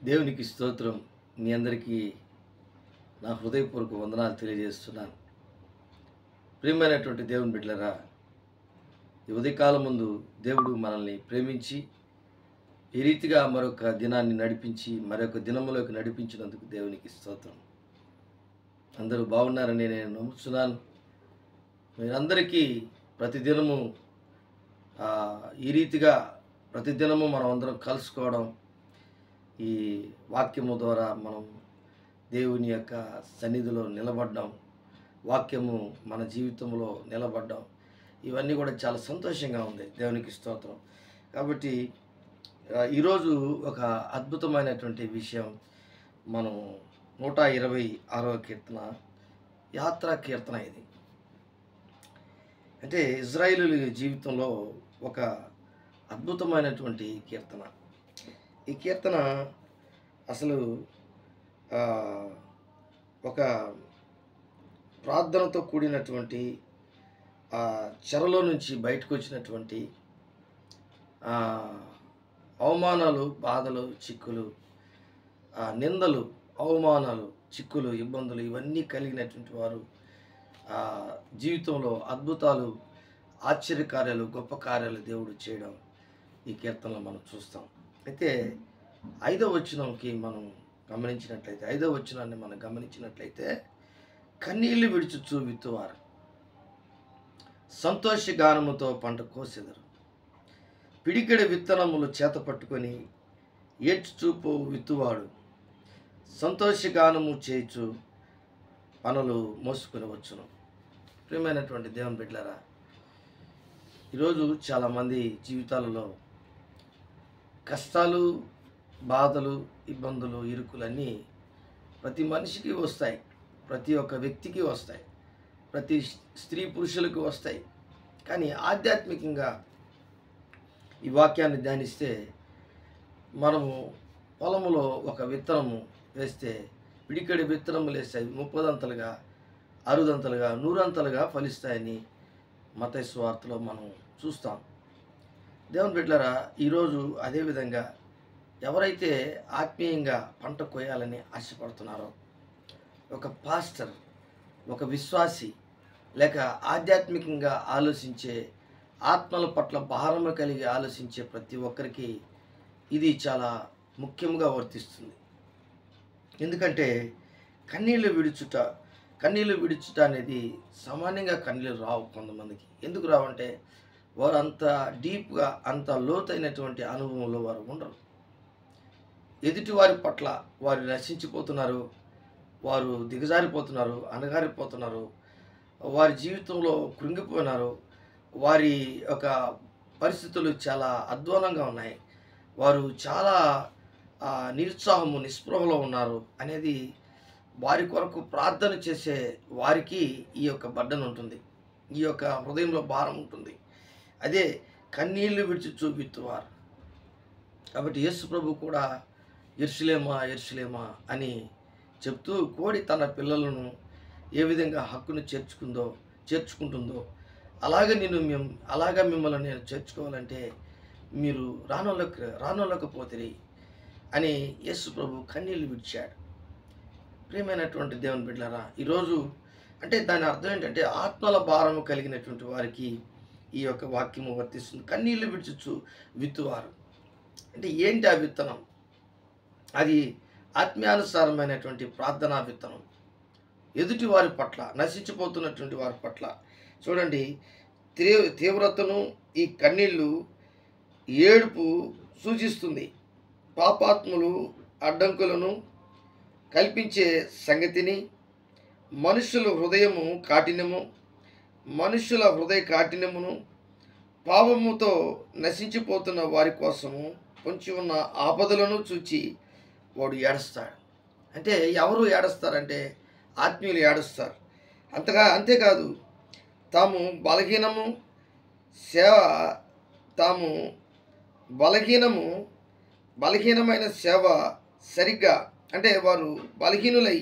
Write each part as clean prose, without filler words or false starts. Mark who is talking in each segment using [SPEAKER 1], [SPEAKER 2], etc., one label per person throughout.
[SPEAKER 1] దేవునికి స్తోత్రం. మీ అందరికీ నా హృదయపూర్వక వందనాలు తెలియజేస్తున్నాను. ప్రియమైనటువంటి దేవుని బిడ్డలారా, ఈ ఉదయకాలం ముందు దేవుడు మనల్ని ప్రేమించి ఈ రీతిగా మరొక దినాన్ని నడిపించి మరొక దినములోకి నడిపించినందుకు దేవునికి స్తోత్రం. అందరూ బాగున్నారని నేను నమ్ముతున్నాను. మీరందరికీ ప్రతిదినము ఈ రీతిగా ప్రతిదినము మనం అందరం కలుసుకోవడం, ఈ వాక్యము ద్వారా మనం దేవుని యొక్క సన్నిధిలో నిలబడ్డం, వాక్యము మన జీవితంలో నిలబడ్డం, ఇవన్నీ కూడా చాలా సంతోషంగా ఉంది. దేవునికి స్తోత్రం. కాబట్టి ఈరోజు ఒక అద్భుతమైనటువంటి విషయం మనం 126వ కీర్తన యాత్రా కీర్తన. ఇది అంటే ఇజ్రాయేలీయుల జీవితంలో ఒక అద్భుతమైనటువంటి కీర్తన. ఈ కీర్తన అసలు ఒక ప్రార్థనతో కూడినటువంటి చెరలో నుంచి బయటకు వచ్చినటువంటి అవమానాలు, బాధలు, చిక్కులు, నిందలు, అవమానాలు, చిక్కులు, ఇబ్బందులు ఇవన్నీ కలిగినటువంటి వారు జీవితంలో అద్భుతాలు, ఆశ్చర్యకార్యాలు, గొప్ప కార్యాలు దేవుడు చేయడం ఈ కీర్తనలో మనం చూస్తాం. అయితే 5వ వచనంకి మనం గమనించినట్లయితే, 5వ వచనాన్ని మనం గమనించినట్లయితే, కన్నీళ్లు విడుచుచు విత్తువారు సంతోషగానముతో పంట కోసెదరు, పిడికెడు విత్తనములు చేత పట్టుకొని ఏడ్చుచూపు విత్తువాడు సంతోషగానము చేయుచు పనులు మోసుకొని వచ్చును. ప్రియమైనటువంటి దేవుని బిడ్డలారా, ఈరోజు చాలామంది జీవితాలలో కష్టాలు, బాధలు, ఇబ్బందులు, ఇరుకులన్నీ ప్రతి మనిషికి వస్తాయి, ప్రతి ఒక్క వ్యక్తికి వస్తాయి, ప్రతి స్త్రీ పురుషులకు వస్తాయి. కానీ ఆధ్యాత్మికంగా ఈ వాక్యాన్ని ధ్యానిస్తే, మనము పొలములో ఒక విత్తనము వేస్తే పిడికెడు విత్తనములు వేస్తాయి, 30 60 100 ఫలిస్తాయని మత్తయి సువార్తలో మనం చూస్తాం. దేవుని బిడ్డలారా, ఈరోజు అదేవిధంగా ఎవరైతే ఆత్మీయంగా పంట కోయాలని ఆశపడుతున్నారో, ఒక పాస్టర్, ఒక విశ్వాసి, లేక ఆధ్యాత్మికంగా ఆలోచించే, ఆత్మల పట్ల భారము కలిగి ఆలోచించే ప్రతి ఒక్కరికి ఇది చాలా ముఖ్యంగా వర్తిస్తుంది. ఎందుకంటే కన్నీళ్లు విడుచుట అనేది సామాన్యంగా కన్నీళ్ళు రావు కొంతమందికి. ఎందుకు రావంటే వారు అంత డీప్గా, అంత లోతైనటువంటి అనుభవంలో వారు ఉండరు. ఎదుటి వారి పట్ల వారు నశించిపోతున్నారు, వారు దిగజారిపోతున్నారు, అణగారిపోతున్నారు, వారి జీవితంలో కృంగిపోయినారు, వారి యొక్క పరిస్థితులు చాలా అధ్వానంగా ఉన్నాయి, వారు చాలా నిరుత్సాహము, నిస్పృహలో ఉన్నారు అనేది వారి కొరకు ప్రార్థన చేసే వారికి ఈ యొక్క బర్డెన్ ఉంటుంది, ఈ యొక్క హృదయంలో భారం ఉంటుంది. అదే కన్నీళ్లు విడుచుచు విత్తువారు. కాబట్టి యేసు ప్రభు కూడా యెరూషలేమా యెరూషలేమా అని చెప్తూ, కోడి తన పిల్లలను ఏ విధంగా హక్కును చేర్చుకుంటుందో అలాగా మిమ్మల్ని నేను చేర్చుకోవాలంటే మీరు రానోళ్ళకపోతే అని యేసు ప్రభు కన్నీళ్లు విడిచాడు. ప్రియమైనటువంటి దేవుని బిడ్డలారా, ఈరోజు అంటే దాని అర్థం ఏంటంటే ఆత్మల భారము కలిగినటువంటి వారికి ఈ యొక్క వాక్యము వర్తిస్తుంది. కన్నీళ్లు విడుచుచు విత్తువారు అంటే ఏంటి? ఆ విత్తనం అది ఆత్మీయానుసారమైనటువంటి ప్రార్థనా విత్తనం. ఎదుటి వారి పట్ల, నశించిపోతున్నటువంటి వారి పట్ల చూడండి, తీవ్రతను ఈ కన్నీళ్లు, ఏడుపు సూచిస్తుంది. పాపాత్ములు అడ్డంకులను కల్పించే సంగతిని, మనుషుల హృదయ కాఠిన్యమును, పాపముతో నశించిపోతున్న వారి కోసము పొంచి ఉన్న ఆపదలను చూచి వాడు ఏడుస్తాడు. అంటే ఎవరు ఏడుస్తారంటే ఆత్మీయులు ఏడుస్తారు. అంతేకాదు, తాము బలహీనమైన సేవ సరిగ్గా, అంటే వారు బలహీనులై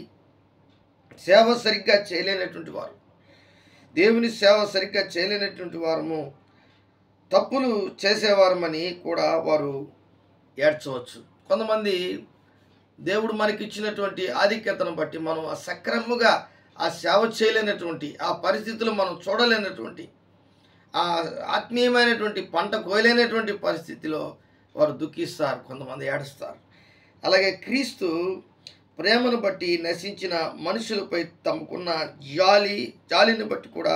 [SPEAKER 1] సేవ సరిగ్గా చేయలేనటువంటి వారు, దేవుని సేవ సరిగ్గా చేయలేనటువంటి వారము, తప్పులు చేసేవారమని కూడా వారు ఏడ్చవచ్చు. కొంతమంది దేవుడు మనకిచ్చినటువంటి ఆధిక్యతను బట్టి మనం సక్రమంగా ఆ సేవ చేయలేనటువంటి ఆ పరిస్థితులు మనం చూడలేనటువంటి ఆ ఆత్మీయమైనటువంటి పంట కోయలేనటువంటి పరిస్థితిలో వారు దుఃఖిస్తారు, కొంతమంది ఏడుస్తారు. అలాగే క్రీస్తు ప్రేమను బట్టి నశించిన మనుషులపై తమకున్న జాలిని బట్టి కూడా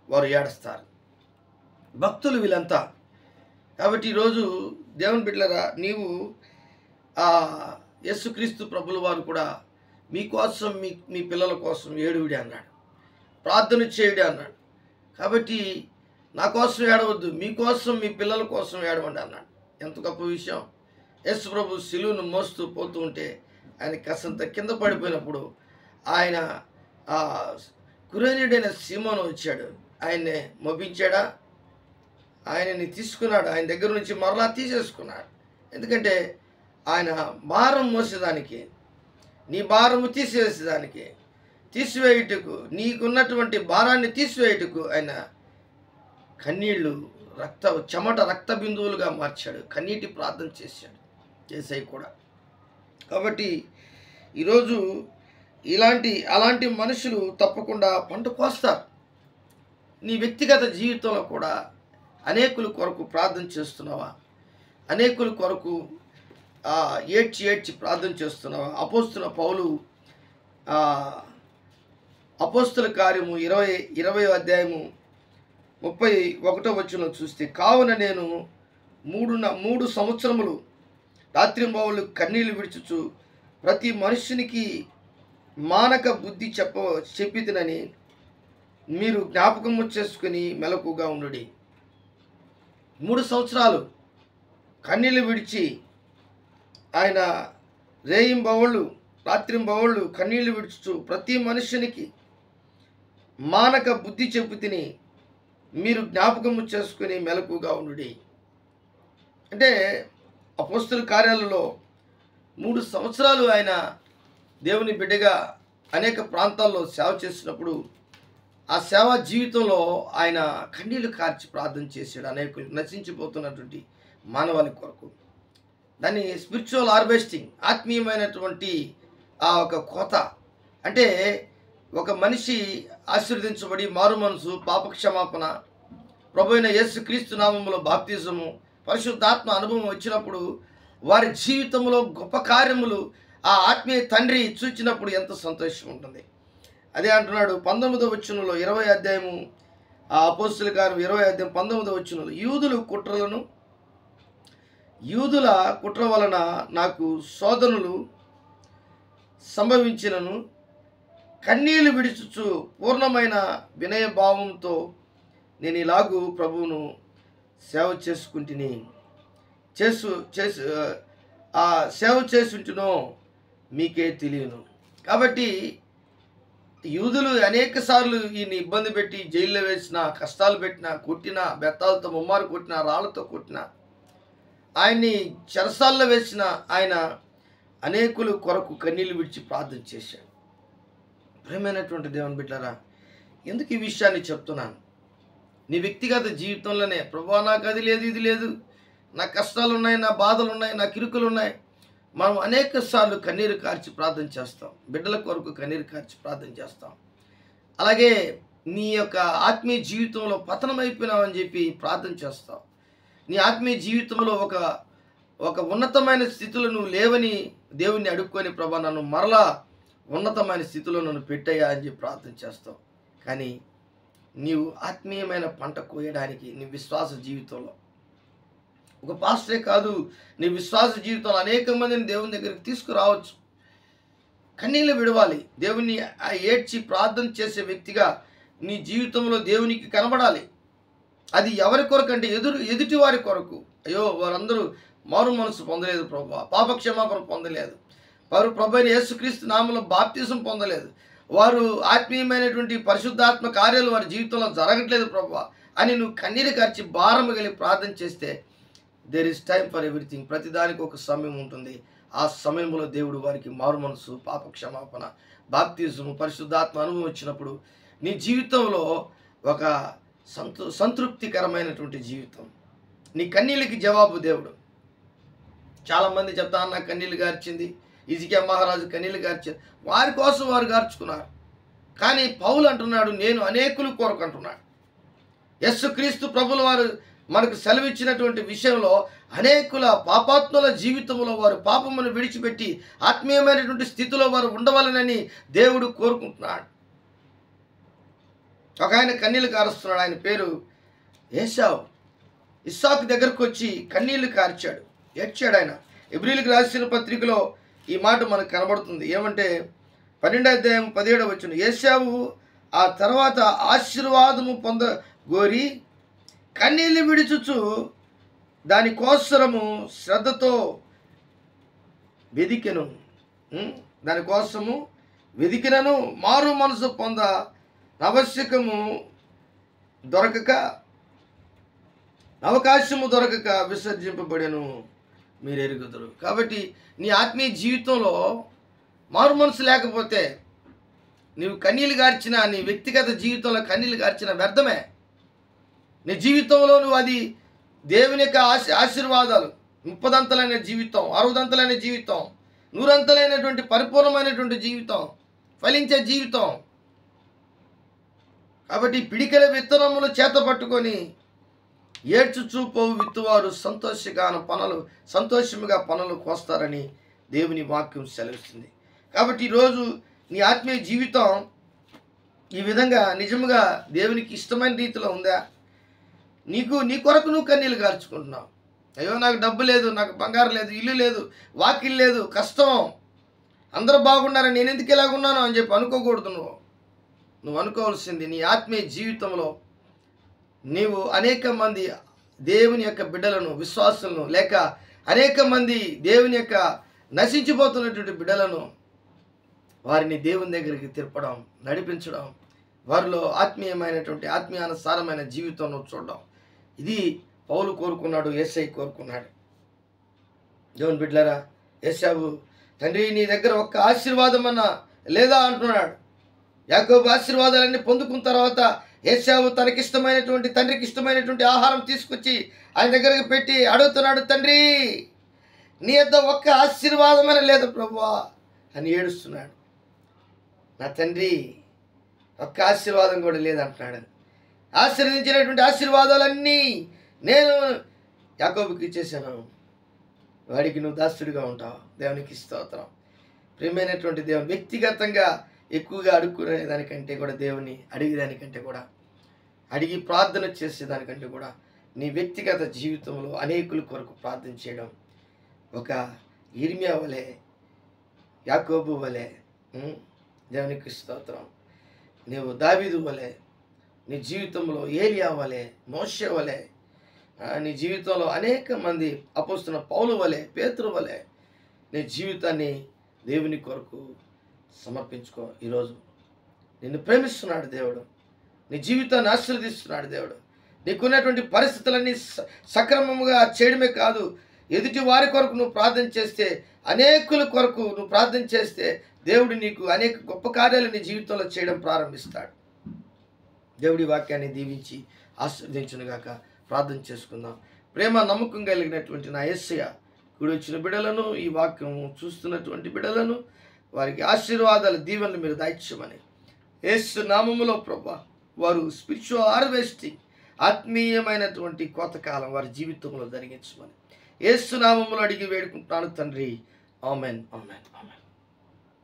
[SPEAKER 1] వారు ఏడుస్తారు. భక్తులు వీళ్ళంతా. కాబట్టి ఈరోజు దేవుని బిడ్డలారా, నీవు యేసుక్రీస్తు ప్రభుల వారు కూడా మీకోసం మీ పిల్లల కోసం ఏడువిడి అన్నాడు, ప్రార్థన చేయుడి అన్నాడు. కాబట్టి నా కోసం ఏడవద్దు, మీకోసం మీ పిల్లల కోసం ఏడవండి అన్నాడు. ఎంత గొప్ప విషయం. యేసు ప్రభు శిలువను మోస్తూ పోతూ ఉంటే ఆయన కసంత కింద పడిపోయినప్పుడు ఆయన కురేనీయుడైన సీమోను వచ్చాడు. ఆయన్ని మోపించాడా? ఆయనని తీసుకున్నాడు, ఆయన దగ్గర నుంచి మరలా తీసేసుకున్నాడు. ఎందుకంటే ఆయన భారం మోసేదానికి, నీ భారము తీసివేసేదానికి, తీసివేయుటకు, నీకున్నటువంటి భారాన్ని తీసివేయుటకు ఆయన కన్నీళ్లు చెమట రక్త బిందువులుగా మార్చాడు. కన్నీటి ప్రార్థన చేశాడు యేసయ్య కూడా. కాబట్టి ఈరోజు అలాంటి మనుషులు తప్పకుండా పంట కోస్తారు. నీ వ్యక్తిగత జీవితంలో కూడా అనేకుల కొరకు ప్రార్థన చేస్తున్నావా? అనేకుల కొరకు ఏడ్చి ప్రార్థన చేస్తున్నావా? అపోస్తుల పౌలు అపోస్తుల కార్యము 20వ అధ్యాయము 31వ వచనం చూస్తే, కావున నేను 3 సంవత్సరములు రాత్రింబవళ్ళు కన్నీళ్లు విడుచుచు ప్రతి మనుషునికి మానక బుద్ధి చెప్పితినని మీరు జ్ఞాపకము చేసుకుని మెలకుగా ఉండుడి. 3 సంవత్సరాలు కన్నీళ్లు విడిచి ఆయన రాత్రింబవళ్ళు కన్నీళ్లు విడుచుచు ప్రతి మనుషునికి మానక బుద్ధి చెప్పుతిని మీరు జ్ఞాపకము చేసుకుని మెలకుగా ఉండుడి. అంటే అపోస్తుల కార్యాలలో 3 సంవత్సరాలు ఆయన దేవుని బిడ్డగా అనేక ప్రాంతాల్లో సేవ చేసినప్పుడు ఆ సేవా జీవితంలో ఆయన కన్నీళ్లు కార్చి ప్రార్థన చేశాడు. అనేకులు నశించిపోతున్నటువంటి మానవాళి కొరకు. దాన్ని స్పిరిచువల్ హార్వెస్టింగ్, ఆత్మీయమైనటువంటి ఆ ఒక కోత. అంటే ఒక మనిషి ఆశీర్వదించబడి మారు మనసు, పాపక్షమాపణ, ప్రభు అయిన యేసుక్రీస్తు నామములో బాప్తిజము, పరిశుద్ధాత్మ అనుభవం వచ్చినప్పుడు వారి జీవితంలో గొప్ప కార్యములు ఆ ఆత్మీయ తండ్రి చూచినప్పుడు ఎంత సంతోషం ఉంటుంది. అదే అంటున్నాడు 19వ వచనంలో, 20వ అధ్యాయము అపోస్తుల కార్యం 20వ అధ్యాయం 19వ వచనంలో, యూదుల కుట్ర వలన నాకు శోధనలు సంభవించినను కన్నీళ్లు విడుచుచు పూర్ణమైన వినయభావంతో నేను ఇలాగూ ప్రభువును సేవ చేసుకుంటునో మీకే తెలియను. కాబట్టి యూదులు అనేక సార్లు ఈయన ఇబ్బంది పెట్టి జైల్లో వేసిన, కష్టాలు పెట్టిన, కొట్టిన, బెత్తాలతో ముమ్మారు కొట్టిన, రాళ్లతో కొట్టిన, ఆయన్ని చెరసాల్లో వేసిన ఆయన అనేకులు కొరకు కన్నీళ్లు విడిచి ప్రార్థన చేశాడు. ప్రియమైనటువంటి దేవుని బిడ్డలారా, ఎందుకు ఈ విషయాన్ని చెప్తున్నాను? నీ వ్యక్తిగత జీవితంలోనే, ప్రభువా నాకు అది లేదు, ఇది లేదు, నా కష్టాలు ఉన్నాయి, నా బాధలు ఉన్నాయి, నా కిరుకులు ఉన్నాయి, మనం అనేక సార్లు కన్నీరు కార్చి ప్రార్థన చేస్తాం. బిడ్డల కొరకు కన్నీరు కార్చి ప్రార్థన చేస్తాం. అలాగే నీ యొక్క ఆత్మీయ జీవితంలో పతనమైపోయినావని చెప్పి ప్రార్థన చేస్తాం. నీ ఆత్మీయ జీవితంలో ఒక ఉన్నతమైన స్థితిలో నువ్వు లేవని దేవుణ్ణి అడుక్కొని, ప్రభా నన్ను మరలా ఉన్నతమైన స్థితిలో నన్ను పెట్టయ్యా అని చెప్పి ప్రార్థన చేస్తావు. కానీ నీవు ఆత్మీయమైన పంట కోయడానికి నీ విశ్వాస జీవితంలో, ఒక పాస్టరే కాదు, నీ విశ్వాస జీవితంలో అనేక మందిని దేవుని దగ్గరికి తీసుకురావచ్చు. కన్నీళ్ళు విడవాలి. దేవుని ఏడ్చి ప్రార్థన చేసే వ్యక్తిగా నీ జీవితంలో దేవునికి కనబడాలి. అది ఎవరి కొరకు అంటే ఎదుటి వారి కొరకు. అయ్యో వారందరూ మారు మనసు పొందలేదు ప్రభువా, పాపక్షమాపణ పొందలేదు, వారు ప్రభు అయిన యేసుక్రీస్తు నామములో బాప్తిజం పొందలేదు, వారు ఆత్మీయమైనటువంటి పరిశుద్ధాత్మ కార్యాలు వారి జీవితంలో జరగట్లేదు ప్రభువా అని నువ్వు కన్నీరు కార్చి భారం కలిగి ప్రార్థన చేస్తే, there is time for everything. ప్రతిదానికి ఒక సమయం ఉంటుంది. ఆ సమయంలో దేవుడు వారికి మారు మనసు, పాపక్షమాపణ, బాప్తిజము, పరిశుద్ధాత్మ అనుభవం వచ్చినప్పుడు నీ జీవితంలో ఒక సంతృప్తికరమైనటువంటి జీవితం. నీ కన్నీళ్ళకి జవాబు దేవుడు. చాలామంది చెప్తాను, నాకు కన్నీళ్ళు గార్చింది, హిజ్కియా మహారాజు కన్నీళ్లు గార్చారు, వారి కోసం వారు గార్చుకున్నారు. కానీ పౌలు అంటున్నాడు, నేను అనేకుల కొరకు అంటున్నాడు. యేసుక్రీస్తు ప్రభుల వారు మనకు సెలవిచ్చినటువంటి విషయంలో అనేకుల పాపాత్ముల జీవితంలో వారు పాపమును విడిచిపెట్టి ఆత్మీయమైనటువంటి స్థితిలో వారు ఉండవాలనని దేవుడు కోరుకుంటున్నాడు. ఒక ఆయన కన్నీళ్లు కారుస్తున్నాడు. ఆయన పేరు ఏశావు. ఇస్సాకు దగ్గరకు వచ్చి కన్నీళ్లు కార్చాడు, ఏడ్చాడు. ఆయన హెబ్రీయులకు రాసిన పత్రికలో ఈ మాట మనకు కనబడుతుంది. ఏమంటే 12:17 ఏశావు ఆ తర్వాత ఆశీర్వాదము పొందగోరి కన్నీళ్లు విడుచుచు దానికోసరము శ్రద్ధతో వెదికెను. దానికోసము వెదికినను మారు మనసు పొంద అవకాశము దొరకక విసర్జింపబడెను, మీరు ఎరుగుదురు. కాబట్టి నీ ఆత్మీయ జీవితంలో మారు మనసు లేకపోతే నీవు కన్నీళ్ళు గార్చిన, నీ వ్యక్తిగత జీవితంలో కన్నీళ్ళు గార్చిన వ్యర్థమే. నీ జీవితంలో నువ్వు అది దేవుని యొక్క ఆశీర్వాదాలు 30 జీవితం, 60 జీవితం, 100 పరిపూర్ణమైనటువంటి జీవితం, ఫలించే జీవితం. కాబట్టి పిడికెల విత్తనములు చేత పట్టుకొని ఏడ్చుచూ పోవు విత్తువారు సంతోషముగా పనులు కోస్తారని దేవుని వాక్యం సెలవిస్తుంది. కాబట్టి ఈరోజు నీ ఆత్మీయ జీవితం ఈ విధంగా నిజంగా దేవునికి ఇష్టమైన రీతిలో ఉందా? నీ కొరకు నువ్వు కన్నీళ్ళు గార్చుకుంటున్నావు. అయ్యో నాకు డబ్బు లేదు, నాకు బంగారం లేదు, ఇల్లు లేదు, వాకిల్ లేదు, కష్టం, అందరూ బాగున్నారని నేను ఎందుకు ఇలాగున్నాను అని చెప్పి అనుకోకూడదు. నువ్వు అనుకోవాల్సింది నీ ఆత్మీయ జీవితంలో నీవు అనేక మంది దేవుని యొక్క బిడ్డలను, విశ్వాసులను, లేక అనేక మంది దేవుని యొక్క నశించిపోతున్నటువంటి బిడ్డలను వారిని దేవుని దగ్గరికి తిప్పడం, నడిపించడం, వారిలో ఆత్మీయానుసారమైన జీవితం చూడడం. ఇది పౌలు కోరుకున్నాడు, యేసయ్య కోరుకున్నాడు. దేవుని బిడ్డలారా, యేసావు తండ్రి నీ దగ్గర ఒక్క ఆశీర్వాదం అన్నా లేదా అంటున్నాడు. యాకోబు ఆశీర్వాదాలన్నీ పొందుకున్న తర్వాత యేసావు తనకిష్టమైనటువంటి, తండ్రికి ఇష్టమైనటువంటి ఆహారం తీసుకొచ్చి ఆయన దగ్గరికి పెట్టి అడుగుతున్నాడు, తండ్రి నీ యొద్ద ఒక్క ఆశీర్వాదమైన లేదు ప్రభువా అని ఏడుస్తున్నాడు. నా తండ్రి ఒక్క ఆశీర్వాదం కూడా లేదంటున్నాడు. ఆశీర్వదించినటువంటి ఆశీర్వాదాలన్నీ నేను యాకోబుకి ఇచ్చేసాను, వాడికి నువ్వు దాసుడిగా ఉంటావు. దేవునికి స్తోత్రం. ప్రియమైనటువంటి దేవుని వ్యక్తిగతంగా ఎక్కువగా అడుక్కునే దానికంటే కూడా, దేవుని అడిగేదానికంటే కూడా, అడిగి ప్రార్థన చేసేదానికంటే కూడా నీ వ్యక్తిగత జీవితంలో అనేకుల కొరకు ప్రార్థన చేయడం, ఒక ఇర్మియా వలె, యాకోబు వలె, దేవునికి స్తోత్రం, నీవు దావీదు వలె, నీ జీవితంలో ఏలియా వలె, మోషే వలె, నీ జీవితంలో అనేక మంది అపోస్తున్న పౌలు వలె, పేతురు వలె నీ జీవితాన్ని దేవుని కొరకు సమర్పించుకో. ఈరోజు నిన్ను ప్రేమిస్తున్నాడు దేవుడు, నీ జీవితాన్ని ఆశీర్వదిస్తున్నాడు దేవుడు. నీకున్నటువంటి పరిస్థితులన్నీ సక్రమముగా చేయడమే కాదు, ఎదుటి వారి కొరకు నువ్వు ప్రార్థన చేస్తే, అనేకుల కొరకు నువ్వు ప్రార్థన చేస్తే దేవుడు నీకు అనేక గొప్ప కార్యాలు నీ జీవితంలో చేయడం ప్రారంభిస్తాడు. దేవుడి వాక్యాన్ని దీవించి ఆశీర్వదించునుగాక. ప్రార్థన చేసుకుందాం. ప్రేమ నమ్మకం కలిగినటువంటి నా యేసయ్య, కూడి వచ్చిన బిడ్డలను, ఈ వాక్యం చూస్తున్నటువంటి బిడ్డలను, వారికి ఆశీర్వాదాలు, దీవెనలు మీరు దయచేయమని యేసు నామములో ప్రభువా, వారు స్పిరిచువల్ హార్వెస్టింగ్, ఆత్మీయమైనటువంటి కోతకాలం వారి జీవితంలో జరిగించమని యేసు నామములో అడిగి వేడుకుంటున్నాను తండ్రి. Amen, amen, amen.